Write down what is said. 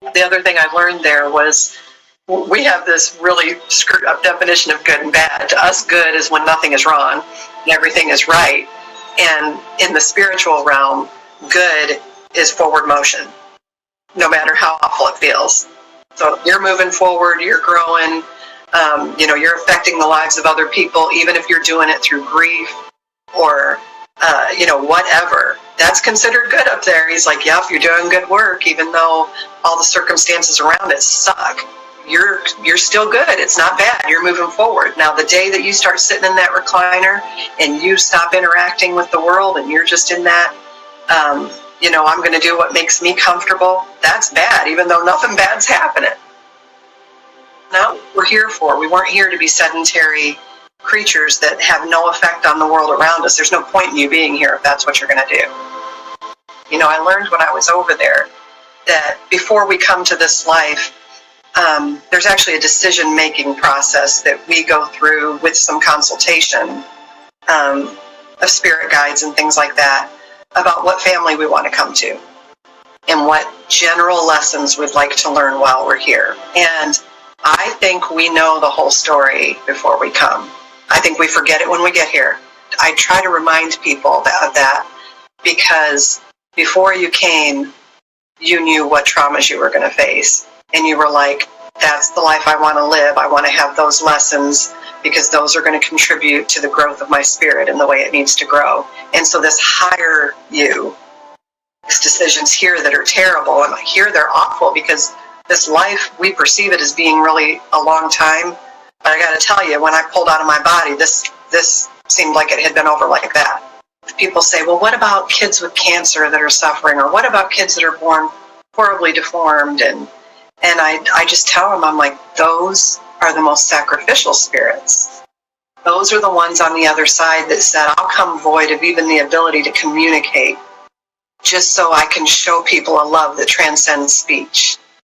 The other thing I learned there was we have this really screwed up definition of good and bad. To us, good is when nothing is wrong and everything is right. And in the spiritual realm, good is forward motion, no matter how awful it feels. So you're moving forward, you're growing, you're affecting the lives of other people, even if you're doing it through grief or, whatever. That's considered good up there. He's like, yeah, if you're doing good work, even though all the circumstances around it suck, you're still good. It's not bad. You're moving forward. Now, the day that you start sitting in that recliner and you stop interacting with the world and you're just in that, I'm going to do what makes me comfortable, that's bad, even though nothing bad's happening. No, we're here for. We weren't here to be sedentary creatures that have no effect on the world around us. There's no point in you being here if that's what you're going to do. I learned when I was over there that before we come to this life, there's actually a decision-making process that we go through with some consultation of spirit guides and things like that about what family we want to come to and what general lessons we'd like to learn while we're here. And I think we know the whole story before we come. I think we forget it when we get here. I try to remind people of that because before you came, you knew what traumas you were going to face. And you were like, that's the life I want to live. I want to have those lessons because those are going to contribute to the growth of my spirit and the way it needs to grow. And so this higher you makes decisions here that are terrible. And here they're awful because this life, we perceive it as being really a long time. But I got to tell you, when I pulled out of my body, this seemed like it had been over like that. People say, well, what about kids with cancer that are suffering? Or what about kids that are born horribly deformed? And I just tell them, I'm like, those are the most sacrificial spirits. Those are the ones on the other side that said, I'll come void of even the ability to communicate just so I can show people a love that transcends speech.